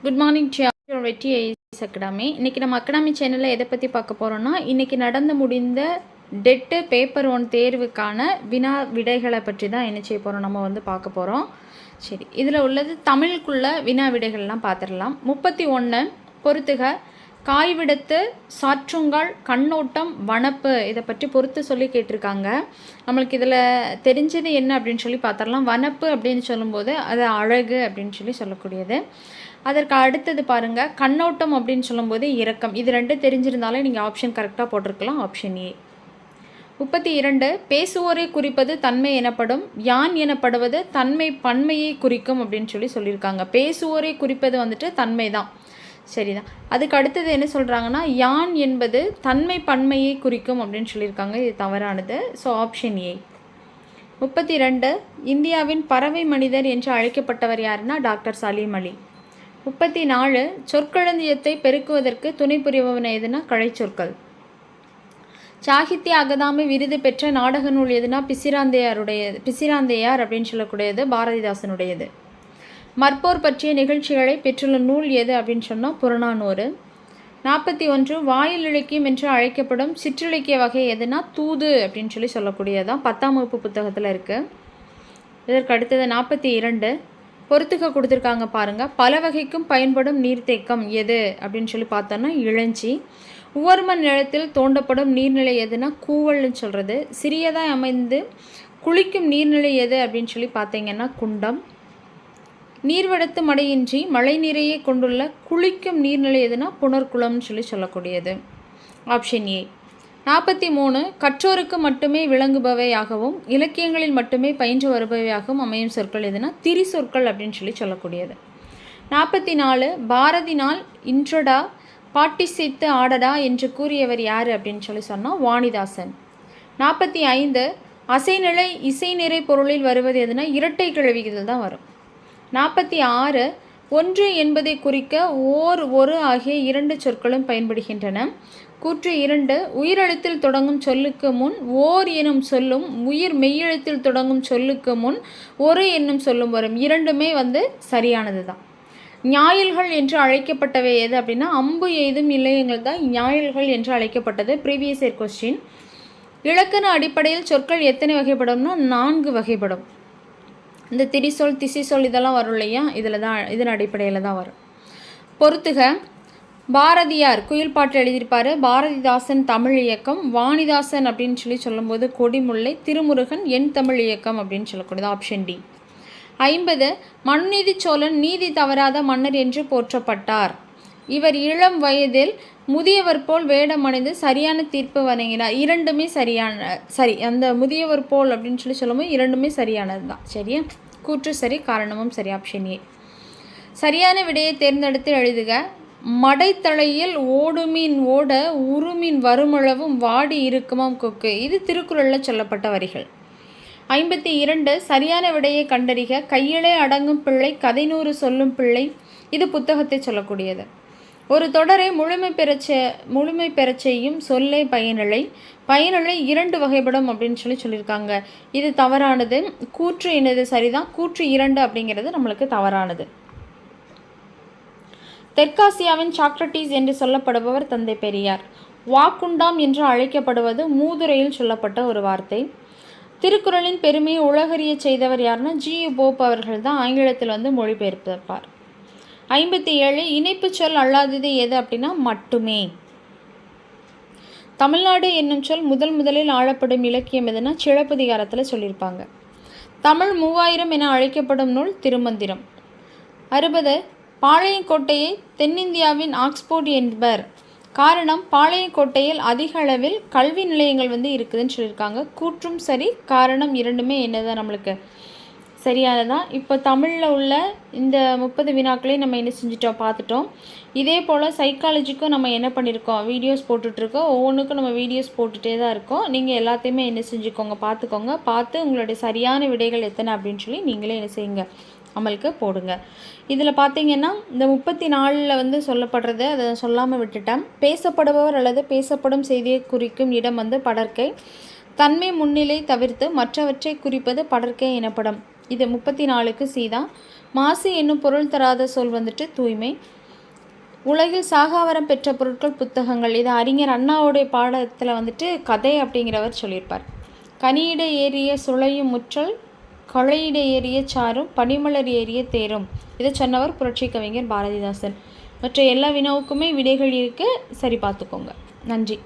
Good morning வெற்றி ice academy. இன்றைக்கி நம்ம அகாடமி சேனலில் எதை பற்றி பார்க்க போகிறோன்னா, இன்றைக்கி நடந்து முடிந்த டெட்டு பேப்பர் 1 தேர்வுக்கான வினா விடைகளை பற்றி தான் என்ன செய்ய போகிறோம், நம்ம பார்க்க போகிறோம். சரி, இதில் உள்ளது தமிழுக்குள்ள வினா விடைகள்லாம் பார்த்துடலாம். 31 பொறுத்துக. காய்விடத்து, சாற்றுங்கால், கண்ணோட்டம், வனப்பு இதை பற்றி பொறுத்து சொல்லி கேட்டிருக்காங்க. நம்மளுக்கு இதில் தெரிஞ்சது என்ன அப்படின்னு சொல்லி பார்த்துடலாம். வனப்பு அப்படின்னு சொல்லும்போது அது அழகு அப்படின்னு சொல்லக்கூடியது. அதற்கு அடுத்தது பாருங்கள், கண்ணோட்டம் அப்படின்னு சொல்லும்போது இரக்கம். இது ரெண்டும் தெரிஞ்சிருந்தாலே நீங்கள் ஆப்ஷன் கரெக்டாக போட்டிருக்கலாம், ஆப்ஷன் ஏ. 32 பேசுவோரை குறிப்பது தன்மை எனப்படும், யான் எனப்படுவது தன்மை பன்மையை குறிக்கும் அப்படின்னு சொல்லியிருக்காங்க. பேசுவோரை குறிப்பது தன்மை தான், சரிதான். அதுக்கு அடுத்தது என்ன சொல்கிறாங்கன்னா, யான் என்பது தன்மை பன்மையை குறிக்கும் அப்படின்னு சொல்லியிருக்காங்க. இது தவறானது, ஸோ ஆப்ஷன் ஏ. 32 இந்தியாவின் பறவை மனிதர் என்று அழைக்கப்பட்டவர் யாருன்னா டாக்டர் சலீம் அலி. 34 சொற்களஞ்சியத்தை பெருக்குவதற்கு துணை புரிபவன் எதுனா கலைச்சொற்கள். சாகித்ய அகாதமி விருது பெற்ற நாடக நூல் எதுனா பிசிராந்தையார் அப்படின்னு சொல்லக்கூடியது பாரதிதாசனுடையது. மற்போர் பற்றிய நிகழ்ச்சிகளை பெற்றுள்ள நூல் எது அப்படின்னு சொன்னால் புறநானூறு. 41 வாயில் இலக்கியம் என்று அழைக்கப்படும் சிற்றிலக்கிய வகை எதுனா தூது அப்படின்னு சொல்லக்கூடியதான் 10ஆம் வகுப்பு புத்தகத்தில் இருக்குது. இதற்கு அடுத்தது 42 பொறுத்துக்க கொடுத்துருக்காங்க பாருங்கள். பல வகைக்கும் பயன்படும் நீர்த்தேக்கம் எது அப்படின்னு பார்த்தோன்னா இளஞ்சி. உவர்ம நிலத்தில் தோண்டப்படும் நீர்நிலை எதுனா கூவல்னு சொல்கிறது. சிறியதாக அமைந்து குளிக்கும் நீர்நிலை எது அப்படின்னு பார்த்தீங்கன்னா குண்டம். நீர்வடத்து மடையின்றி மழை நீரையே கொண்டுள்ள குளிக்கும் நீர்நிலை எதுனா புனர்குளம்னு சொல்லக்கூடியது, ஆப்ஷன் ஏ. 43 கற்றோருக்கு மட்டுமே விளங்குபவையாகவும் இலக்கியங்களில் மட்டுமே பயின்று வருபவையாகவும் அமையும் சொற்கள் எதுனா திரி சொற்கள் அப்படின்னு சொல்லக்கூடியது. 44 பாரதினால் இன்றடா பாட்டிசைத்து ஆடடா என்று கூறியவர் யார் அப்படின்னு சொன்னால் வாணிதாசன். 45 அசைநிலை இசை நிறை பொருளில் வருவது எதுனா இரட்டை கிளவிகள் தான் வரும். 46 ஒன்று என்பதை குறிக்க ஓர் ஒரு ஆகிய 2 சொற்களும் பயன்படுகின்றன. கூற்று 2 உயிரெழுத்தில் தொடங்கும் சொல்லுக்கு முன் ஓர் எனும் சொல்லும் உயிர் மெய்யெழுத்தில் தொடங்கும் சொல்லுக்கு முன் ஒரு என்னும் சொல்லும் வரும். இரண்டுமே சரியானது தான். ஞாயில்கள் என்று அழைக்கப்பட்டவை எது அப்படின்னா அம்பு எய்தும் நிலையங்கள் தான் ஞாயில்கள் என்று அழைக்கப்பட்டது. Previous year question. இலக்கண அடிப்படையில் சொற்கள் எத்தனை வகைப்படும்னா 4 வகைப்படும். இந்த திரிசொல் திசிசொல் இதெல்லாம் வரும் இல்லையா, இதன் அடிப்படையில் தான் வரும். பொறுத்துக. பாரதியார் குயில் பாட்டு எழுதியிருப்பார். பாரதிதாசன் தமிழ் இயக்கம். வாணிதாசன் அப்படின்னு சொல்லும்போது கொடிமுல்லை. திருமுருகன் என் தமிழ் இயக்கம் அப்படின்னு சொல்லக்கூடியது, ஆப்ஷன் டி. 50 மனுநீதி சோழன் நீதி தவறாத மன்னர் என்று போற்றப்பட்டார். இவர் இளம் வயதில் முதியவர் போல் வேடம் அணிந்து சரியான தீர்ப்பு வழங்கினார். இரண்டுமே சரி. அந்த முதியவர் போல் அப்படின்னு சொல்லும்போது இரண்டுமே சரியானது தான், சரியா. கூற்று சரி, காரணமும் சரி, ஆப்ஷன் ஏ. சரியான விடையை தேர்ந்தெடுத்து எழுதுக. மடைத்தலையில் ஓடுமீன் ஓட உருமீன் வருமளவும் வாடி இருக்குமாம் கொக்கு. இது திருக்குறளில் சொல்லப்பட்ட வரிகள். 52 சரியான விடையை கண்டறிக. கையிலே அடங்கும் பிள்ளை கதை 100 சொல்லும் பிள்ளை. இது புத்தகத்தை சொல்லக்கூடியது. ஒரு தொடரை முழுமை பெறச் செய்யும் சொல்லே பயனிலை. பயனிலை 2 வகைப்படும் அப்படின்னு சொல்லியிருக்காங்க. இது தவறானது. கூற்று என்னது சரிதான். கூற்று 2 அப்படிங்கிறது நம்மளுக்கு தவறானது. தெற்காசியாவின் சாக்ரட்டிஸ் என்று சொல்லப்படுபவர் தந்தை பெரியார். வாக்குண்டாம் என்று அழைக்கப்படுவது மூதுரையில் சொல்லப்பட்ட ஒரு வார்த்தை. திருக்குறளின் பெருமையை உலகறிய செய்தவர் யாருன்னா ஜி.யு. போப் அவர்கள் தான் ஆங்கிலத்தில் மொழிபெயர்ப்பார். 57 இணைப்பு சொல் அல்லாதது எது அப்படின்னா மட்டுமே. தமிழ்நாடு என்னும் சொல் முதலில் ஆளப்படும் இலக்கியம் எதுனா சிலப்பதிகாரத்தில் சொல்லியிருப்பாங்க. தமிழ் 3000 என அழைக்கப்படும் நூல் திருமந்திரம். 60 பாளையங்கோட்டையை தென்னிந்தியாவின் ஆக்ஸ்போர்ட் என்பர். காரணம் பாளையங்கோட்டையில் அதிக அளவில் கல்வி நிலையங்கள் இருக்குதுன்னு சொல்லியிருக்காங்க. கூற்றும் சரி, காரணம் இரண்டுமே என்னதான் நம்மளுக்கு சரியானதான். இப்போ தமிழில் உள்ள இந்த 30 வினாக்களையும் நம்ம என்ன செஞ்சிட்டோம், பார்த்துட்டோம். இதே போல் சைக்காலஜிக்கும் நம்ம என்ன பண்ணியிருக்கோம், வீடியோஸ் போட்டுட்ருக்கோம். ஒவ்வொன்றுக்கும் நம்ம வீடியோஸ் போட்டுகிட்டே தான் இருக்கோம். நீங்கள் எல்லாத்தையுமே என்ன செஞ்சுக்கோங்க, பார்த்து உங்களுடைய சரியான விடைகள் எத்தனை அப்படின்னு நீங்களே என்ன செய்யுங்க, அமலுக்கு போடுங்க. இதில் பார்த்தீங்கன்னா இந்த 34 சொல்லப்படுறது அதை சொல்லாமல் விட்டுட்டேன். பேசப்படுபவர் அல்லது பேசப்படும் செய்தியை குறிக்கும் இடம் படர்க்கை. தன்மை முன்னிலை தவிர்த்து மற்றவற்றை குறிப்பது படர்க்கை எனப்படும். இது 34க்கு சி தான். மாசு என்னும் பொருள் தராத சொல் தூய்மை. உலகில் சாகாவரம் பெற்ற பொருட்கள் புத்தகங்கள். இது அறிஞர் அண்ணாவுடைய பாடத்தில் வந்துட்டு கதை அப்படிங்கிறவர் சொல்லியிருப்பார். கனியிட ஏறிய சுளையும் முற்றல், களையிட ஏறிய சாரும், பனிமலர் ஏறிய தேரும். இதை சொன்னவர் புரட்சி கவிஞர் பாரதிதாசன். மற்ற எல்லா வினாவுக்குமே விடைகள் இருக்குது, சரி பார்த்துக்கோங்க. நன்றி.